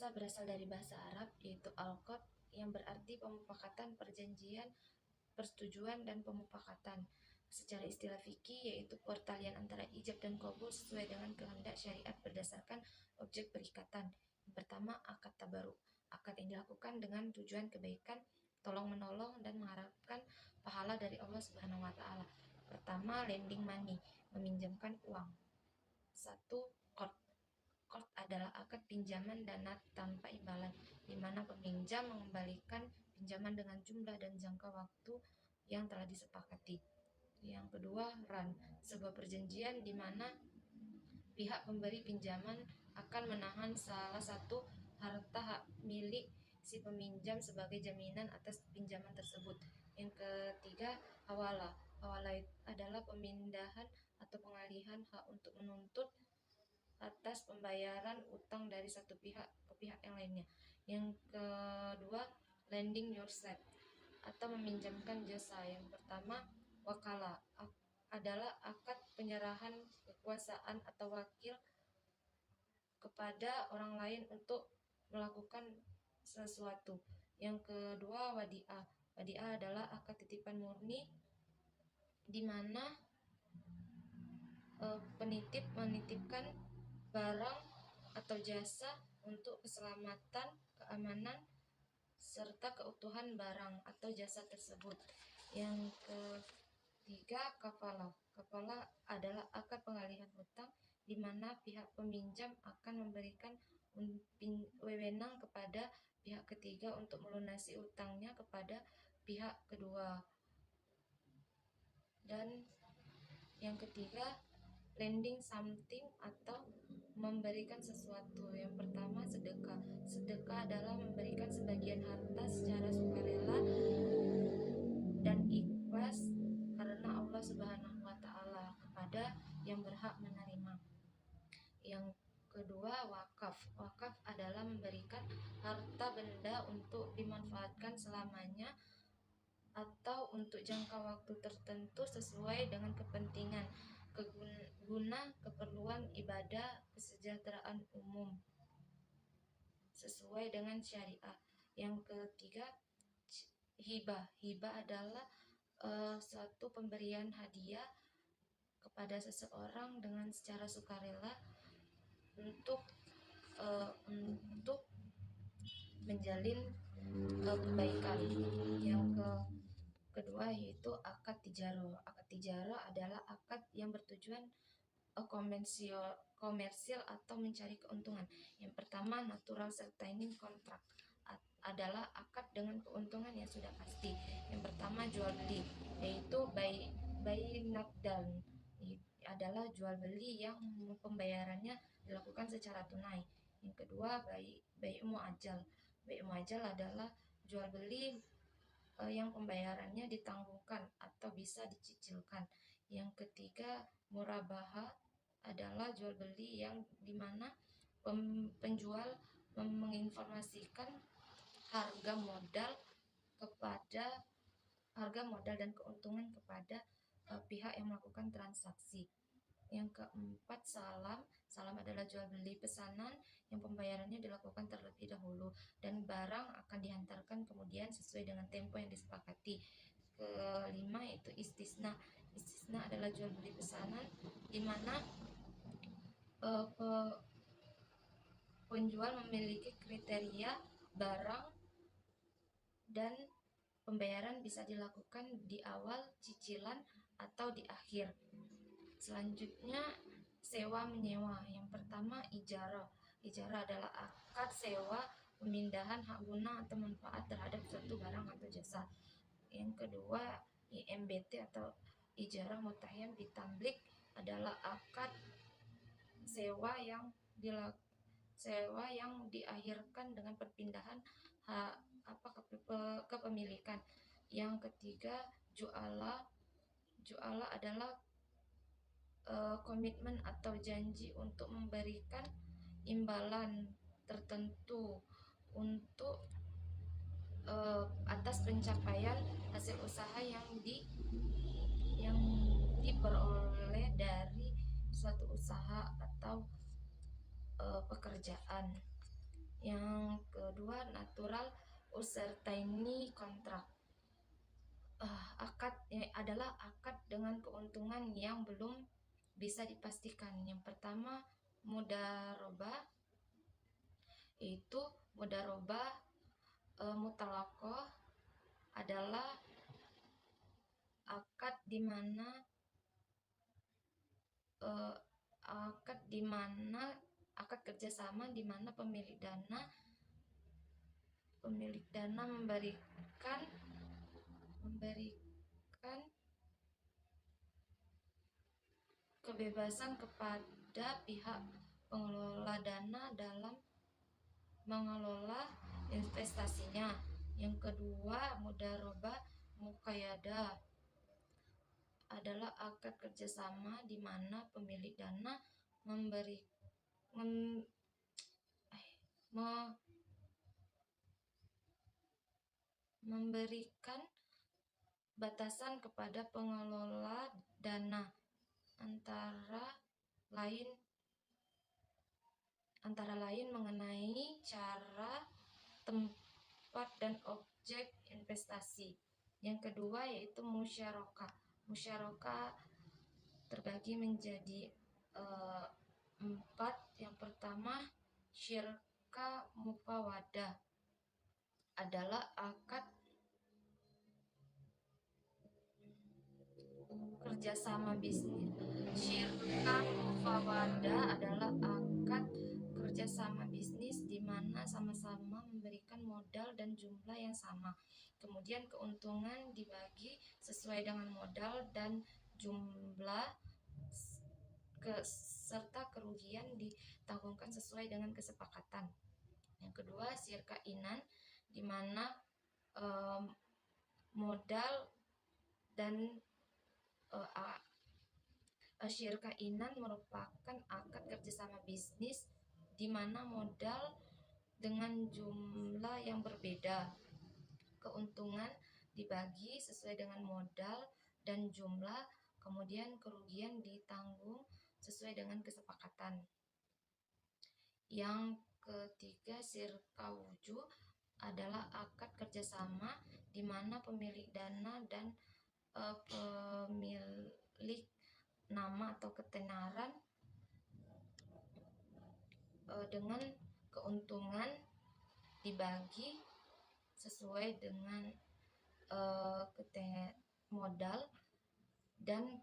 Asa berasal dari bahasa Arab yaitu al-qad yang berarti pemufakatan, perjanjian, persetujuan, dan pemufakatan. Secara istilah fikih yaitu pertalian antara ijab dan qabul sesuai dengan kehendak syariat berdasarkan objek perikatan. Yang pertama, akad tabaruk. Akad yang dilakukan dengan tujuan kebaikan, tolong-menolong, dan mengharapkan pahala dari Allah Subhanahu wa taala. Pertama, lending money, meminjamkan uang. Satu, qard. Qard adalah akad pinjaman dana tanpa imbalan, di mana peminjam mengembalikan pinjaman dengan jumlah dan jangka waktu yang telah disepakati. Yang kedua, ran, sebuah perjanjian di mana pihak pemberi pinjaman akan menahan salah satu harta hak milik si peminjam sebagai jaminan atas pinjaman tersebut. Yang ketiga, hawala. Hawala adalah pemindahan atau pengalihan hak untuk menuntut atas pembayaran utang dari satu pihak ke pihak yang lainnya. Yang kedua, lending yourself atau meminjamkan jasa. Yang pertama, wakala adalah akad penyerahan kekuasaan atau wakil kepada orang lain untuk melakukan sesuatu. Yang kedua, wadiah. Wadiah adalah akad titipan murni di mana penitip menitipkan barang atau jasa untuk keselamatan, keamanan, serta keutuhan barang atau jasa tersebut. Yang ketiga, kafalah. Kafalah adalah akad pengalihan hutang di mana pihak peminjam akan memberikan wewenang kepada pihak ketiga untuk melunasi utangnya kepada pihak kedua. Dan yang ketiga, lending something atau memberikan sesuatu. Yang pertama, sedekah. Sedekah adalah memberikan sebagian harta secara sukarela dan ikhlas karena Allah Subhanahu wa taala kepada yang berhak menerima. Yang kedua, wakaf. Wakaf adalah memberikan harta benda untuk dimanfaatkan selamanya atau untuk jangka waktu tertentu sesuai dengan kepentingan, guna keperluan ibadah, kesejahteraan umum sesuai dengan syariah. Yang ketiga, hibah. Hibah adalah suatu pemberian hadiah kepada seseorang dengan secara sukarela untuk menjalin kebaikan. Yang kedua yaitu akad tijarah. Akad tijarah adalah akad yang bertujuan komersil atau mencari keuntungan. Yang pertama, natural certaining contract adalah akad dengan keuntungan yang sudah pasti. Yang pertama, jual beli, yaitu buy nakdan, adalah jual beli yang pembayarannya dilakukan secara tunai. Yang kedua, buy muajjal. Buy muajjal adalah jual beli yang pembayarannya ditangguhkan atau bisa dicicilkan. Yang ketiga, murabaha adalah jual beli yang dimana penjual menginformasikan harga modal dan keuntungan kepada pihak yang melakukan transaksi. Yang keempat, salam. Salam adalah jual beli pesanan yang pembayarannya dilakukan terlebih dahulu dan barang akan dihantarkan kemudian sesuai dengan tempo yang disepakati. Kelima yaitu istisna. Istisna adalah jual beli pesanan di mana penjual memiliki kriteria barang dan pembayaran bisa dilakukan di awal, cicilan, atau di akhir. Selanjutnya, sewa menyewa. Yang pertama, ijarah. Ijarah adalah akad sewa pemindahan hak guna atau manfaat terhadap suatu barang atau jasa. Yang kedua, IMBT atau ijarah mutahyam bitamlik adalah akad sewa yang diakhirkan dengan perpindahan kepemilikan. Yang ketiga, ju'ala. Ju'ala adalah komitmen atau janji untuk memberikan imbalan tertentu untuk atas pencapaian hasil usaha yang diperoleh dari suatu usaha atau pekerjaan. Yang kedua, natural uncertainty contract. Akad adalah akad dengan keuntungan yang belum bisa dipastikan. Yang pertama, mudharabah, yaitu mudharabah mutalaqah adalah akad di mana akad kerjasama di mana pemilik dana memberikan kebebasan kepada pihak pengelola dana dalam mengelola investasinya. Yang kedua, mudharabah muqayyadah adalah akad kerjasama di mana pemilik dana memberikan batasan kepada pengelola dana, antara lain mengenai cara, tempat, dan objek investasi. Yang kedua yaitu musyarakah. Musyarakah terbagi menjadi 4. Yang pertama, syirka mufawadah adalah akad kerjasama bisnis. Syirka mufawadah adalah akad kerjasama bisnis di mana sama-sama memberikan modal dan jumlah yang sama. Kemudian keuntungan dibagi sesuai dengan modal dan jumlah, serta kerugian ditanggungkan sesuai dengan kesepakatan. Yang kedua, syirka inan, di mana modal dan syirka inan merupakan akad kerjasama bisnis di mana modal dengan jumlah yang berbeda. Keuntungan dibagi sesuai dengan modal dan jumlah, kemudian kerugian ditanggung sesuai dengan kesepakatan. Yang ketiga, syirka wujuh adalah akad kerjasama di mana pemilik dana dan pemilik nama atau ketenaran dengan keuntungan dibagi sesuai dengan modal dan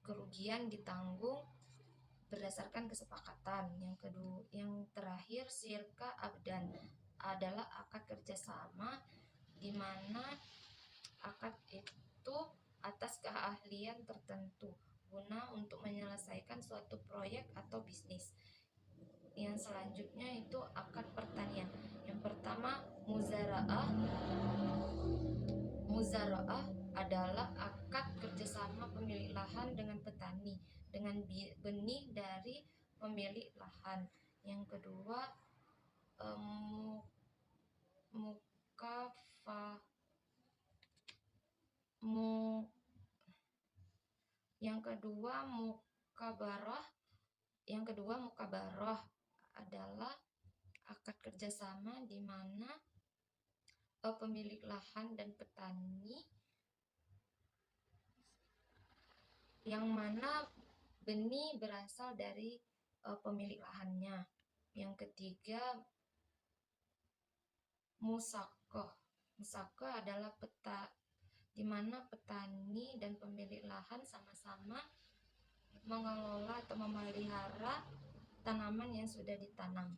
kerugian ditanggung berdasarkan kesepakatan. Yang terakhir, syirka abdan adalah akad kerjasama di mana akad itu atas keahlian tertentu guna untuk menyelesaikan suatu proyek atau bisnis. Yang selanjutnya itu akad pertanian. Yang pertama, muzara'ah. Muzara'ah adalah akad kerjasama pemilik lahan dengan petani dengan benih dari pemilik lahan. Yang kedua, mukabarah adalah akad kerjasama di mana pemilik lahan dan petani, yang mana benih berasal dari pemilik lahannya. Yang ketiga, musaqah. Musaqah adalah di mana petani dan pemilik lahan sama-sama mengelola atau memelihara tanaman yang sudah ditanam.